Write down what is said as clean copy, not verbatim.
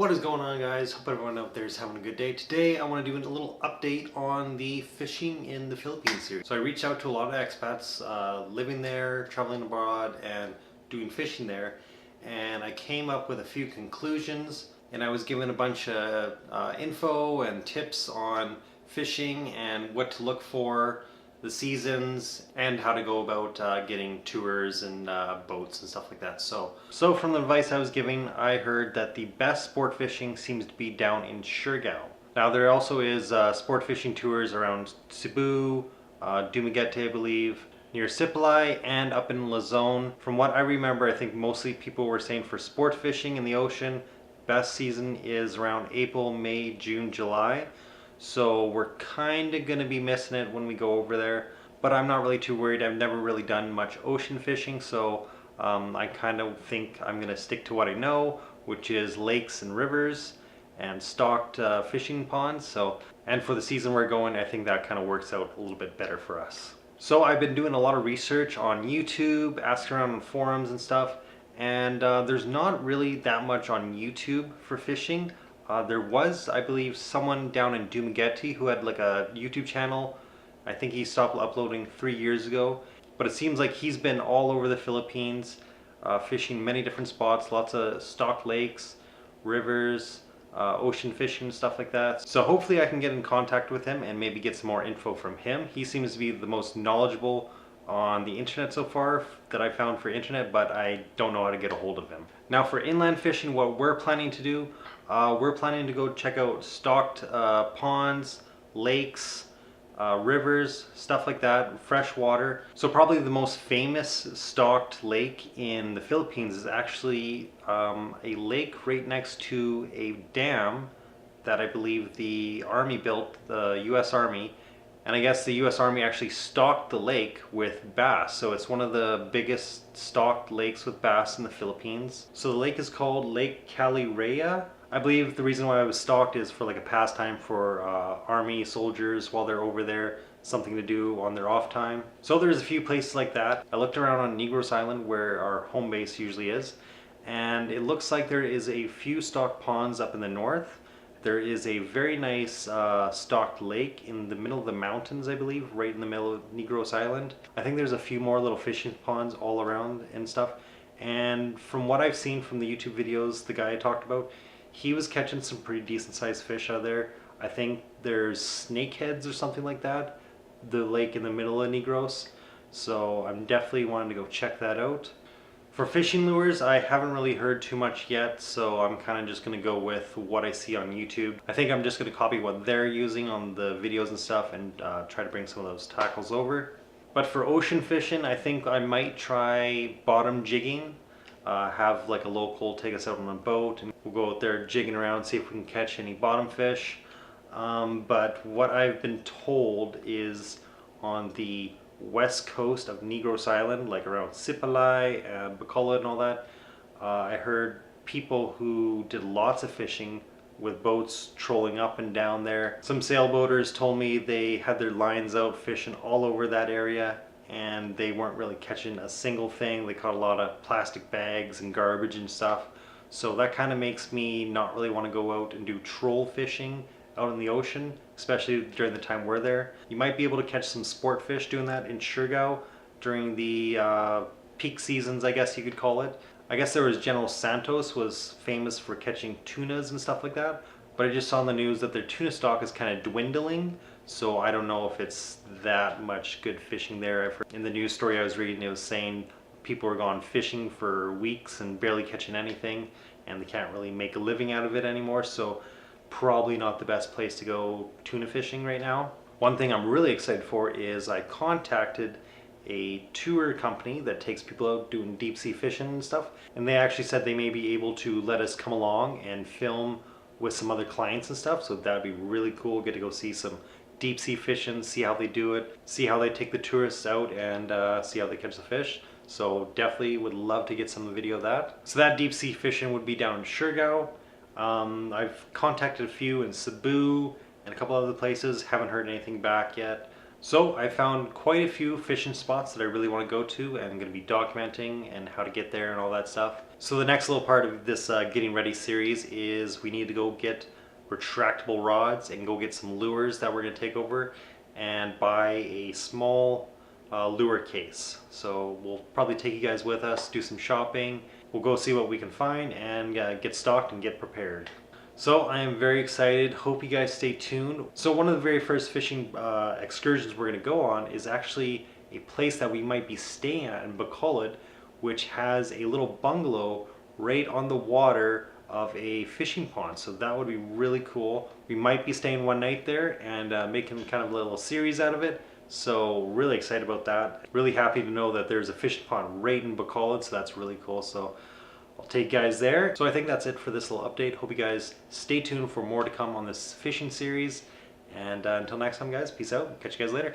What is going on, guys? Hope everyone out there is having a good day. Today I want to do a little update on the fishing in the Philippines series. So I reached out to a lot of expats living there, traveling abroad, and doing fishing there, and I came up with a few conclusions, and I was given a bunch of info and tips on fishing and what to look for, the seasons, and how to go about getting tours and boats and stuff like that. So from the advice I was giving, I heard that the best sport fishing seems to be down in Siargao. Now there also is sport fishing tours around Cebu, Dumaguete, I believe, near Sipalay, and up in Luzon. From what I remember, I think mostly people were saying for sport fishing in the ocean, best season is around April, May, June, July. So we're kind of going to be missing it when we go over there, but I'm not really too worried. I've never really done much ocean fishing, so I kind of think I'm going to stick to what I know, which is lakes and rivers and stocked fishing ponds. And for the season we're going, I think that kind of works out a little bit better for us. So I've been doing a lot of research on YouTube, asking around on forums and stuff, and there's not really that much on YouTube for fishing. There was, I believe, someone down in Dumaguete who had like a YouTube channel. I think he stopped uploading 3 years ago, but it seems like he's been all over the Philippines, fishing many different spots, lots of stocked lakes, rivers, ocean fishing, stuff like that. So hopefully I can get in contact with him and maybe get some more info from him. He seems to be the most knowledgeable on the internet so far that I found for internet, but I don't know how to get a hold of him. Now for inland fishing, what we're planning to do, we're planning to go check out stocked ponds, lakes, rivers, stuff like that, fresh water. So probably the most famous stocked lake in the Philippines is actually a lake right next to a dam that I believe the Army built, the US Army. And I guess the US Army actually stocked the lake with bass. So it's one of the biggest stocked lakes with bass in the Philippines. So the lake is called Lake Calirea. I believe the reason why it was stocked is for like a pastime for Army soldiers while they're over there, something to do on their off time. So there's a few places like that. I looked around on Negros Island where our home base usually is, and it looks like there is a few stocked ponds up in the north. There is a very nice stocked lake in the middle of the mountains, I believe, right in the middle of Negros Island. I think there's a few more little fishing ponds all around and stuff. And from what I've seen from the YouTube videos the guy I talked about, he was catching some pretty decent sized fish out there. I think there's snakeheads or something like that, the lake in the middle of Negros. So I'm definitely wanting to go check that out. For fishing lures, I haven't really heard too much yet, so I'm kind of just going to go with what I see on YouTube. I think I'm just going to copy what they're using on the videos and stuff and try to bring some of those tackles over. But for ocean fishing, I think I might try bottom jigging. Have like a local take us out on a boat and we'll go out there jigging around, see if we can catch any bottom fish. But what I've been told is on the west coast of Negros Island, like around Sipalay and Bacolod and all that, I heard people who did lots of fishing with boats trolling up and down there. Some sailboaters told me they had their lines out fishing all over that area and they weren't really catching a single thing. They caught a lot of plastic bags and garbage and stuff. So that kind of makes me not really want to go out and do troll fishing out in the ocean, especially during the time we're there. You might be able to catch some sport fish doing that in Siargao during the peak seasons, I guess you could call it. I guess there was General Santos was famous for catching tunas and stuff like that, but I just saw in the news that their tuna stock is kind of dwindling, so I don't know if it's that much good fishing there. In the news story I was reading, it was saying people were gone fishing for weeks and barely catching anything, and they can't really make a living out of it anymore, so probably not the best place to go tuna fishing right now. One thing I'm really excited for is I contacted a tour company that takes people out doing deep sea fishing and stuff, and they actually said they may be able to let us come along and film with some other clients and stuff, so that'd be really cool. Get to go see some deep sea fishing, see how they do it, see how they take the tourists out, and see how they catch the fish. So definitely would love to get some video of that. So that deep sea fishing would be down in Siargao. I've contacted a few in Cebu and a couple other places, haven't heard anything back yet. So I found quite a few fishing spots that I really want to go to, and I'm going to be documenting and how to get there and all that stuff. So the next little part of this getting ready series is we need to go get retractable rods and go get some lures that we're going to take over and buy a small lure case. So we'll probably take you guys with us, do some shopping. We'll go see what we can find and get stocked and get prepared. So I am very excited. Hope you guys stay tuned. So one of the very first fishing excursions we're going to go on is actually a place that we might be staying at in Bacolod, which has a little bungalow right on the water of a fishing pond. So that would be really cool. We might be staying one night there and making kind of a little series out of it. So really excited about that. Really happy to know that there's a fishing pond right in Bacolod, so that's really cool. So I'll take you guys there. So I think that's it for this little update. Hope you guys stay tuned for more to come on this fishing series. And until next time, guys, peace out. Catch you guys later.